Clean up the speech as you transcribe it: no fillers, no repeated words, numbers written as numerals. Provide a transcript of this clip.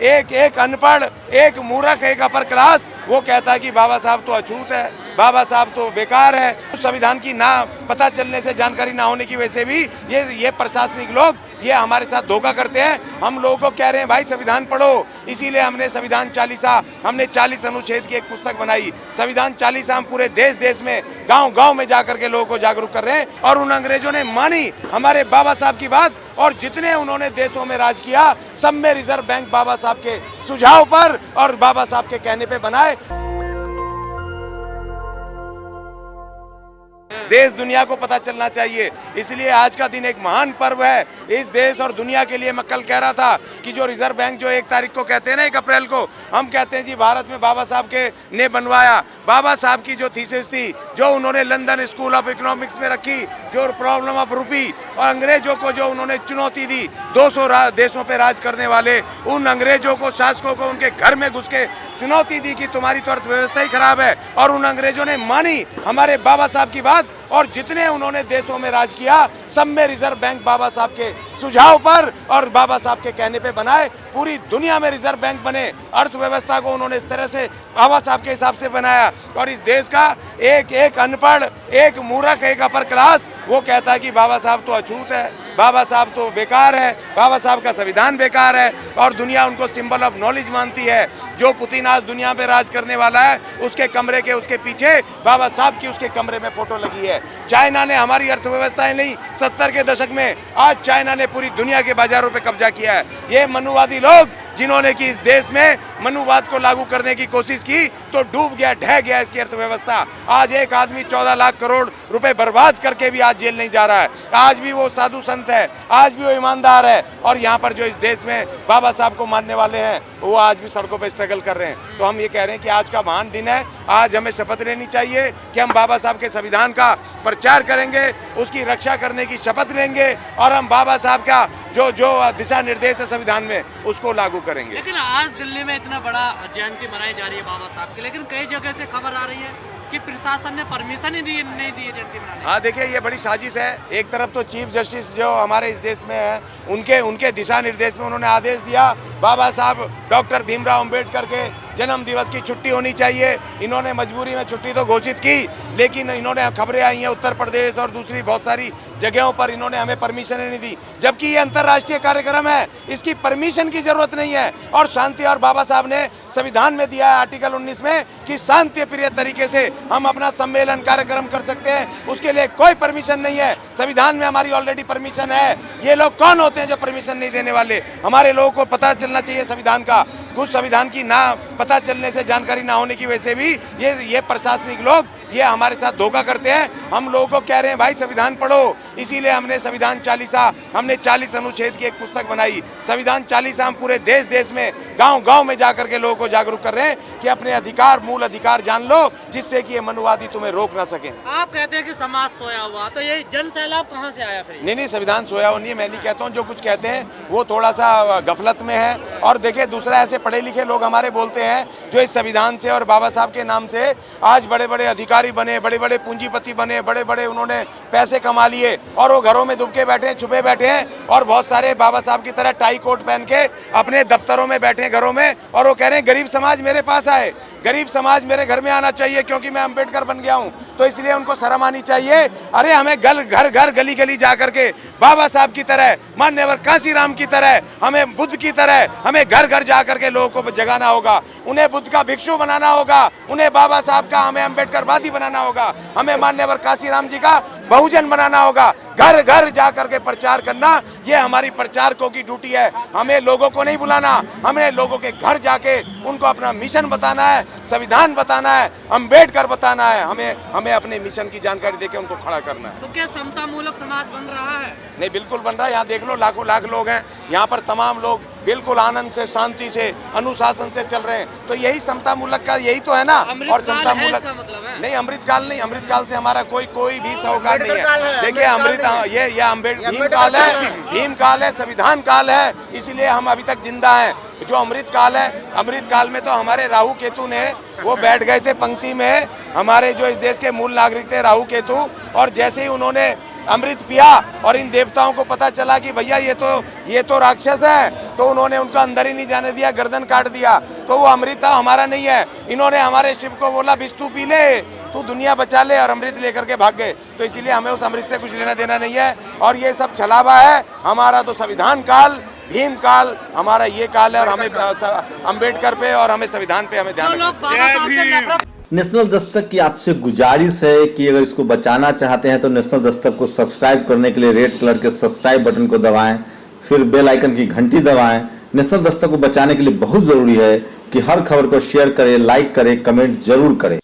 एक एक अनपढ़, एक मूर्ख, एक अपर क्लास वो कहता है कि बाबा साहब तो अछूत है, बाबा साहब तो बेकार है। संविधान की ना पता चलने से, जानकारी ना होने की वजह से भी ये प्रशासनिक लोग ये हमारे साथ धोखा करते हैं। हम लोगों को कह रहे हैं भाई संविधान पढ़ो, इसीलिए हमने संविधान चालीसा, हमने 40 अनुच्छेद की एक पुस्तक बनाई। संविधान चालीसा हम पूरे देश देश में, गांव गांव में जाकर के लोगों को जागरूक कर रहे हैं। और उन अंग्रेजों ने मानी हमारे बाबा साहब की बात, और जितने उन्होंने देशों में राज किया सब में रिजर्व बैंक बाबा साहब के सुझाव पर और बाबा साहब के कहने पे बनाए। देश दुनिया को पता चलना चाहिए, इसलिए आज का दिन एक महान पर्व है इस देश और दुनिया के लिए। मैं कल कह रहा था कि जो रिजर्व बैंक जो 1 तारीख को कहते हैं ना, 1 अप्रैल को, हम कहते हैं जी भारत में बाबा साहब के ने बनवाया। बाबा साहब की जो थीसिस थी, जो उन्होंने लंदन स्कूल ऑफ इकोनॉमिक्स में रखी, जो प्रॉब्लम ऑफ रूपी, और अंग्रेजों को जो उन्होंने चुनौती दी, 200 देशों पे राज करने वाले उन अंग्रेजों को, शासकों को उनके घर में घुस के चुनौती दी कि तुम्हारी तो अर्थव्यवस्था ही खराब है। और उन अंग्रेजों ने मानी हमारे बाबा साहब की बात, और जितने उन्होंने देशों में राज किया सब में रिजर्व बैंक बाबा साहब के सुझाव पर और बाबा साहब के कहने पे बनाए। पूरी दुनिया में रिजर्व बैंक बने, अर्थव्यवस्था को उन्होंने इस तरह से बाबा साहब के हिसाब से बनाया। और इस देश का एक एक अनपढ़, एक मूर्ख, एक अपर क्लास वो कहता है कि बाबा साहब तो अछूत है, बाबा साहब तो बेकार है, बाबा साहब का संविधान बेकार है, और दुनिया उनको सिंबल ऑफ नॉलेज मानती है। जो पुतिन आज दुनिया पे राज करने वाला है, उसके कमरे के उसके पीछे बाबा साहब की उसके कमरे में फोटो लगी है। चाइना ने हमारी अर्थव्यवस्थाएं नहीं, 70 के दशक में आज चाइना ने पूरी दुनिया के बाजारों पे कब्जा किया है। ये मनुवादी लोग जिन्होंने कि इस देश में मनुवाद को लागू करने की कोशिश की तो डूब गया, ढह गया इसकी अर्थव्यवस्था। आज एक आदमी 14 लाख करोड़ रुपए बर्बाद करके भी आज जेल नहीं जा रहा है। आज भी वो साधु संत है, आज भी वो ईमानदार है, और यहाँ पर जो इस देश में बाबा साहब को मानने वाले हैं वो आज भी सड़कों पे स्ट्रगल कर रहे हैं। तो हम ये कह रहे हैं कि आज का महान दिन है, आज हमें शपथ लेनी चाहिए कि हम बाबा साहब के संविधान का प्रचार करेंगे, उसकी रक्षा करने की शपथ लेंगे, और हम बाबा साहब का जो दिशा निर्देश है संविधान में उसको लागू करेंगे। लेकिन आज दिल्ली में इतना बड़ा जयंती मनाई जा रही है बाबा साहब की, लेकिन कई जगह से खबर आ रही है कि प्रशासन ने परमिशन ही नहीं दी है जयंती मनाने। हाँ देखिए, ये बड़ी साजिश है। एक तरफ तो चीफ जस्टिस जो हमारे इस देश में है, उनके दिशा निर्देश में उन्होंने आदेश दिया बाबा साहब डॉक्टर भीमराव अंबेडकर के जन्म दिवस की छुट्टी होनी चाहिए। इन्होंने मजबूरी में छुट्टी तो घोषित की, लेकिन इन्होंने खबरें आई हैं उत्तर प्रदेश और दूसरी बहुत सारी जगहों पर इन्होंने हमें परमिशन ही नहीं दी, जबकि ये अंतर्राष्ट्रीय कार्यक्रम है, इसकी परमिशन की जरूरत नहीं है। और शांति, और बाबा साहब ने संविधान में दिया है आर्टिकल 19 में कि शांति प्रिय तरीके से हम अपना सम्मेलन कार्यक्रम कर सकते हैं, उसके लिए कोई परमिशन नहीं है। संविधान में हमारी ऑलरेडी परमिशन है। ये लोग कौन होते हैं जो परमिशन नहीं देने वाले? हमारे लोगों को पता चलना चाहिए संविधान का। कुछ संविधान की ना पता चलने से, जानकारी ना होने की वजह से भी ये प्रशासनिक लोग ये हमारे साथ धोखा करते हैं। हम लोगों को कह रहे हैं भाई संविधान पढ़ो, इसीलिए हमने संविधान चालीसा, हमने 40 अनुच्छेद की एक पुस्तक बनाई। संविधान चालीसा हम पूरे देश देश में, गांव गांव में जाकर के लोगों को जागरूक कर रहे हैं कि अपने अधिकार, मूल अधिकार जान लो, जिससे कि ये मनुवादी तुम्हें रोक ना सके। आप कहते हैं कि समाज सोया हुआ, तो ये जन सैलाब कहाँ से आया फिर? नहीं, संविधान सोया हुआ नहीं है, मैं नहीं कहता हूँ। जो कुछ कहते हैं वो थोड़ा सा गफलत में है। और देखिए, दूसरा, ऐसे पढ़े लिखे लोग हमारे बोलते हैं जो इस संविधान से और बाबा साहब के नाम से आज बड़े बड़े अधिकारी बने, बड़े बड़े पूंजीपति बने, बड़े बड़े उन्होंने पैसे कमा लिए, और वो घरों में दुबके बैठे हैं, छुपे बैठे हैं, और बहुत सारे बाबा साहब की तरह टाई कोट पहन के अपने दफ्तरों में बैठे हैं, घरों में, और वो कह रहे हैं गरीब समाज मेरे पास आए, गरीब समाज मेरे घर में आना चाहिए क्योंकि मैं अंबेडकर बन गया हूं। तो इसलिए उनको शर्म आनी चाहिए। अरे हमें घर घर गली गली जा करके बाबा साहब की तरह, मान्यवर कांसीराम की तरह, हमें बुद्ध की तरह, हमें घर घर जा करके लोगों को जगाना होगा। उन्हें बुद्ध का भिक्षु बनाना होगा, उन्हें बाबा साहब का, हमें अंबेडकरवादी बनाना होगा, हमें मान्यवर कांसीराम जी का बहुजन बनाना होगा। घर घर जा करके प्रचार करना, ये हमारी प्रचारकों की ड्यूटी है। हमें लोगों को नहीं बुलाना, हमें लोगों के घर जाके उनको अपना मिशन बताना है, संविधान बताना है, अंबेडकर बताना है। हमें अपने मिशन की जानकारी देके उनको खड़ा करना है। तो क्या समता मूलक समाज बन रहा है? नहीं, बिल्कुल बन रहा है। यहाँ देख लो, लाखों लाख लोग हैं यहाँ पर, तमाम लोग बिल्कुल आनंद से, शांति से, अनुशासन से चल रहे हैं। तो यही समता मूलक का यही तो है ना। और समता मूलक मतलब है? नहीं, अमृतकाल नहीं, अमृतकाल से हमारा कोई भी सरोकार नहीं है। देखिए, अमृत ये भीम काल है, भीम काल है, संविधान काल है, इसलिए हम अभी तक जिंदा हैं। जो अमृत काल है, अमृत काल में तो हमारे राहु केतु ने वो बैठ गए थे पंक्ति में, हमारे जो इस देश के मूल नागरिक थे राहु केतु, और जैसे ही उन्होंने अमृत पिया और इन देवताओं को पता चला कि भैया ये तो राक्षस है, तो उन्होंने उनका अंदर ही नहीं जाने दिया, गर्दन काट दिया। तो वो अमृत हमारा नहीं है। इन्होंने हमारे शिव को बोला बिस्तु पी ले, तू दुनिया बचा ले, और अमृत लेकर के भाग गए। तो इसीलिए हमें उस अमृत से कुछ लेना देना नहीं है। और ये सब छलावा है। हमारा तो संविधान काल, भीम काल, हमारा ये काल है। और हमें अम्बेडकर पे और हमें संविधान पे हमें ध्यान रखना चाहिए। नेशनल दस्तक की आपसे गुजारिश है कि अगर इसको बचाना चाहते हैं तो नेशनल दस्तक को सब्सक्राइब करने के लिए रेड कलर के सब्सक्राइब बटन को दबाएं, फिर बेल आइकन की घंटी दबाएं। नेशनल दस्तक को बचाने के लिए बहुत जरूरी है कि हर खबर को शेयर करें, लाइक करें, कमेंट जरूर करें।